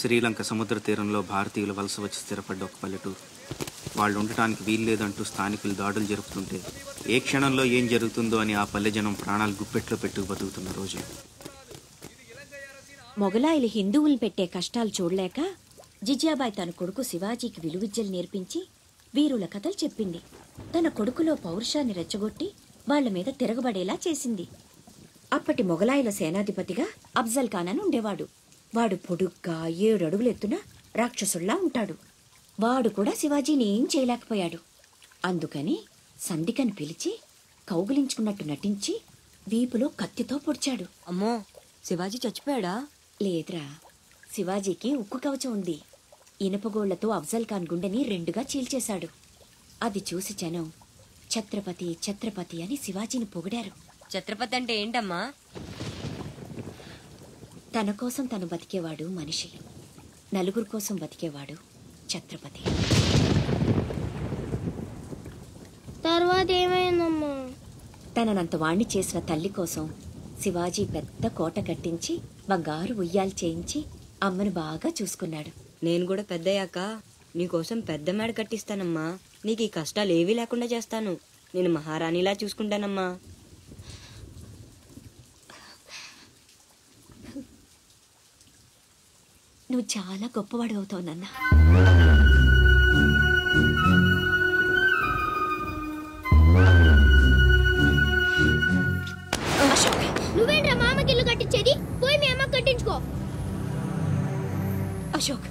శ్రీలంక సముద్ర తీరంలో భారతీయులు వలస వచ్చి స్థిరపడ్డ ఒక పల్లెటూరు. వాళ్ళు ఉండటానికి వీల్లేదంటూ స్థానికులు దాడులు జరుపుతుంటే ఏ క్షణంలో ఏం జరుగుతుందో అని ఆ పల్లె జనం ప్రాణాలు గుప్పెట్లో పెట్టుకు బతుకుతున్న రోజు. మొగలాయిలు హిందువులు పెట్టే కష్టాలు చూడలేక జిజియాబాయి తన కొడుకు శివాజీకి విలువిద్యలు నేర్పించి వీరుల కథలు చెప్పింది. తన కొడుకులో పౌరుషాన్ని రెచ్చగొట్టి వాళ్ల మీద తిరగబడేలా చేసింది. అప్పటి మొగలాయిల సేనాధిపతిగా అఫ్జల్ ఖాన్ అని ఉండేవాడు. వాడు పొడుగ్గా 7 అడుగులు ఎత్తున రాక్షసుల్లా ఉంటాడు. వాడు కూడా శివాజీని ఏం చేయలేకపోయాడు. అందుకని సంధికని పిలిచి కౌగిలించుకున్నట్టు నటించి వీపులో కత్తితో పొడిచాడు. అమ్మో, శివాజీ చచ్చిపోయాడా? లేదురా, శివాజీకి ఉక్కు కవచం ఉంది. ఇనుపగోళ్లతో అఫ్జల్ ఖాన్ గుండెని 2గా చీల్చేశాడు. అది చూసి జనం ఛత్రపతి ఛత్రపతి అని శివాజీని పొగిడారు. ఛత్రపతి అంటే ఏంటమ్మా? తన కోసం తను బతికేవాడు మనిషి, నలుగురు కోసం బతికేవాడు ఛత్రపతి. తర్వాత ఏమైందమ్మా? తననంత వాణ్ణి చేసిన తల్లి కోసం శివాజీ పెద్ద కోట కట్టించి బంగారు ఉయ్యాలు చేయించి అమ్మను బాగా చూసుకున్నాడు. నేను కూడా పెద్దయ్యాక నీకోసం పెద్ద మేడ కట్టిస్తానమ్మా. నీకు ఈ కష్టాలు ఏవీ లేకుండా చేస్తాను. నేను మహారాణిలా చూసుకుంటానమ్మా. నువ్వు చాలా గొప్పవాడు అవుతావు నాన్న. నువ్వేంట్రా మామకి ఇల్లు కట్టించేది? పోయి మీ అమ్మ కట్టించుకో. అశోక్,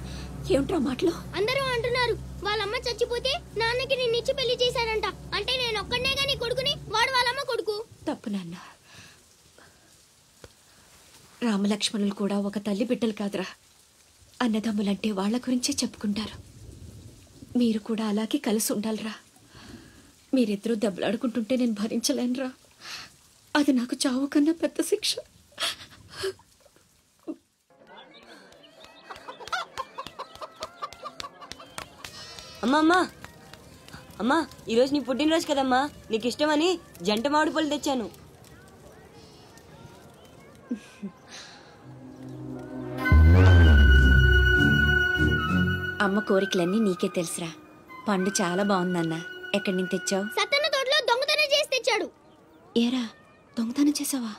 ఏమిట్రా మాటలు? అందరూ అంటున్నారు వాళ్ళమ్మ చచ్చిపోతే నాన్నకి నిన్నిచ్చి పెళ్లి చేశారంట. అంటే నేను ఒక్కడనే గాని కొడుకుని, వాడు వాళ్ళమ్మ కొడుకు. తప్పు నాన్న. రామలక్ష్మణులు కూడా ఒక తల్లి బిడ్డలు కాదురా. అన్నదమ్ములంటే వాళ్ల గురించే చెప్పుకుంటారు. మీరు కూడా అలాగే కలిసి ఉండాలిరా. మీరిద్దరూ దెబ్బలాడుకుంటుంటే నేను భరించలేనురా. అది నాకు చావు కన్నా పెద్ద శిక్ష. అమ్మా అమ్మా అమ్మా, ఈరోజు నీ పుట్టినరోజు కదమ్మా. నీకు ఇష్టమని జంట మామిడి పళ్ళు తెచ్చాను. అమ్మ కోరికలన్నీ నీకే తెలుసురా. పండు చాలా బాగుందన్న. ఎక్కడి నుంచి తెచ్చావు? సత్తన్న తోటలో దొంగతనం చేసి తెచ్చాడు. ఏరా, దొంగతనం చేసావా?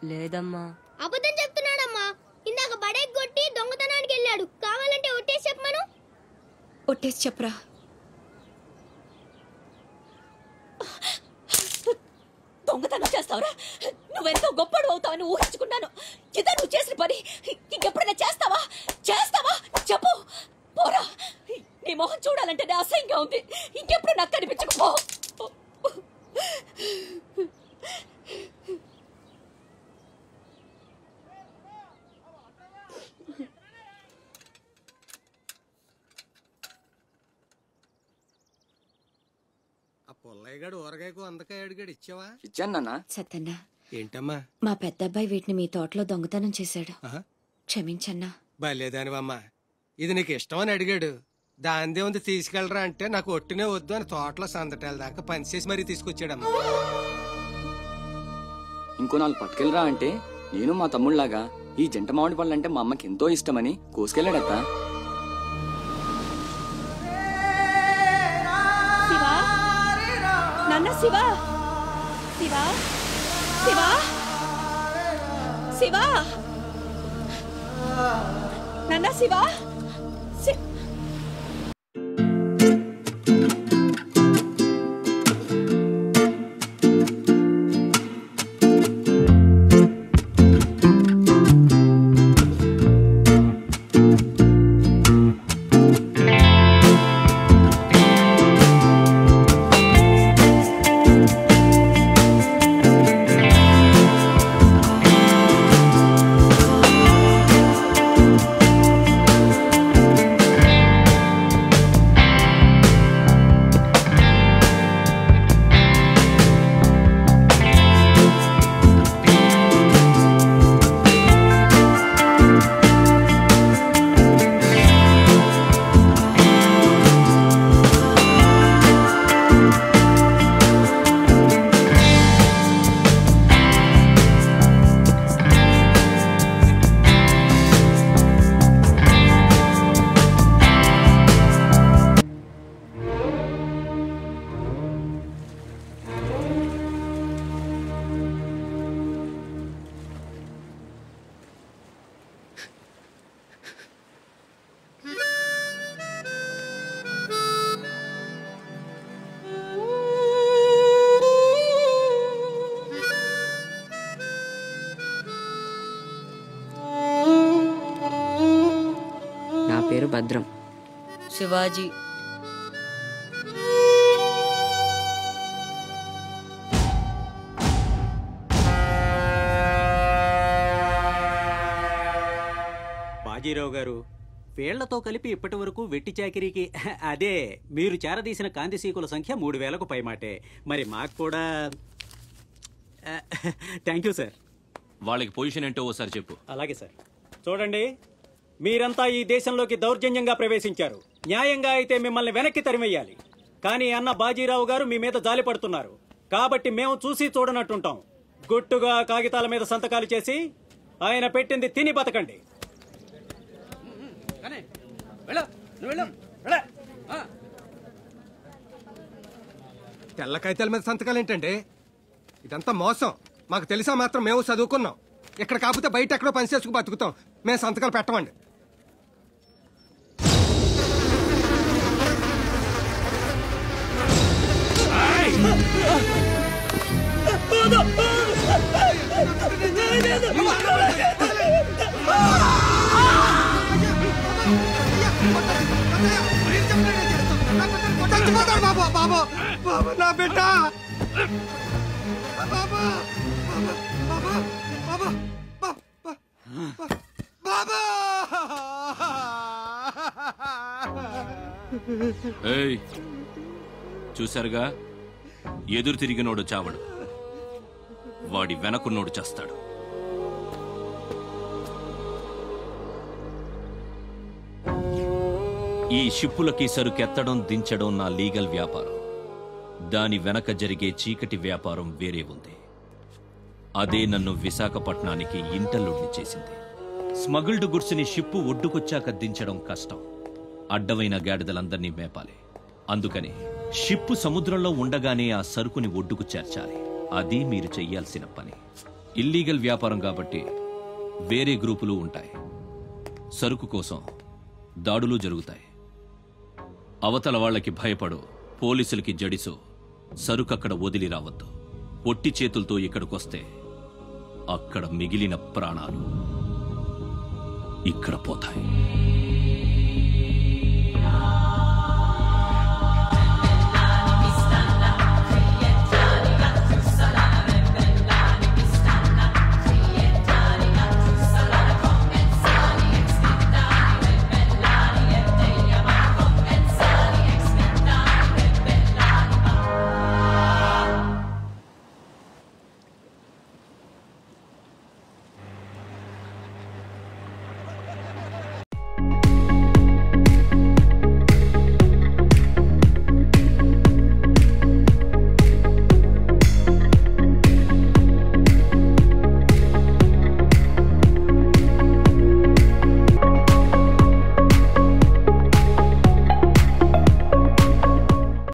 లేదమ్మా. అబద్ధం చెప్తున్నాడమ్మా. ఇందాక బడేకి కొట్టి దొంగతనానికి వెళ్ళాడు. కావాలంటే ఒట్టేసి చెప్పమను. ఒట్టేసి చెప్పరా. దొంగతనం చేస్తావురా? నువ్వెంతో గొప్పడు అవుతావని ఊహించుకున్నాను. ఇదే నువ్వు చేసిన పని. ఇంకెప్పుడైనా చేస్తావా? చేస్తావా? చెప్పు. పోరా, నీ మొహం చూడాలంటే అసహ్యంగా ఉంది. ఇంకెప్పుడు నాకు కనిపించకపో. పుల్లయ్యగాడు ఊరగాయకు అందకాయ అడిగాడు, ఇచ్చావా? ఇచ్చాను. సత్తన్నా, ఏంటమ్మా? మా పెద్దబ్బాయి వీటిని మీ తోటలో దొంగతనం చేశాడు. క్షమించన్నా. బలేదానివమ్మా. ఇది నీకు ఇష్టమని అడిగాడు. దాందే ఉంది, తీసుకెళ్ళరా అంటే నాకు ఒట్టినే వద్దు అని తోటలో సందటాల దాకా పనిచేసి మరీ తీసుకొచ్చాడమ్మా. ఇంకో 4 పట్టుకెళ్ళరా అంటే నేను మా తమ్ముళ్లాగా ఈ జంట మామిడి పళ్ళు అంటే మా అమ్మకి ఎంతో ఇష్టమని కోసుకెళ్ళాడత్త. శివా, శివా, శివా, శివా, నాన్న శివా. భద్రం. శివాజీ. బాజీరావు గారు, వీళ్లతో కలిపి ఇప్పటి వరకు వెట్టి చాకిరీకి అదే మీరు చేరదీసిన కాంతిసీకుల సంఖ్య 3000కు పైమాటే. మరి మాకు కూడా థ్యాంక్ యూ సార్. వాళ్ళకి పొజిషన్ ఏంటో ఓసారి చెప్పు. అలాగే సార్. చూడండి, మీరంతా ఈ దేశంలోకి దౌర్జన్యంగా ప్రవేశించారు. న్యాయంగా అయితే మిమ్మల్ని వెనక్కి తరిమెయ్యాలి. కానీ అన్న బాజీరావు గారు మీ మీద జాలి పడుతున్నారు. కాబట్టి మేము చూసి చూడనట్టుంటాం. గుట్టుగా కాగితాల మీద సంతకాలు చేసి ఆయన పెట్టింది తిని బతకండి. తెల్ల కాగితాల మీద సంతకాలు ఏంటండి? ఇదంతా మోసం. మాకు తెలిసా మాత్రం మేము చదువుకున్నాం. ఇక్కడ కాకపోతే బయట ఎక్కడో పని చేసుకు బతుకుతాం. మేము సంతకాలు పెట్టమండి. నా బిడ్డ ఏయ్, చూశారుగా, ఎదురు తిరిగినోడు చావడు, వాడి వెనకున్నోడు చేస్తాడు. ఈ షిప్పులకి సరుకెత్తడం దించడం నా లీగల్ వ్యాపారం. దాని వెనక జరిగే చీకటి వ్యాపారం వేరే ఉంది. అదే నన్ను విశాఖపట్నానికి ఇంటర్లుడ్ని చేసింది. స్మగుల్డ్ గుడ్స్ని షిప్పు ఒడ్డుకొచ్చాక దించడం కష్టం. అడ్డమైన గాడిదలందర్నీ మేపాలి. అందుకని షిప్పు సముద్రంలో ఉండగానే ఆ సరుకుని ఒడ్డుకు చేర్చాలి. అది మీరు చెయ్యాల్సిన పని. ఇల్లీగల్ వ్యాపారం కాబట్టి వేరే గ్రూపులు ఉంటాయి. సరుకు కోసం దాడులు జరుగుతాయి. అవతల వాళ్ళకి భయపడు, పోలీసులకి జడిసు సరుకక్కడ వదిలి రావద్దు. పొట్టి చేతులతో ఇక్కడికొస్తే అక్కడ మిగిలిన ప్రాణాలు ఇక్కడ పోతాయి.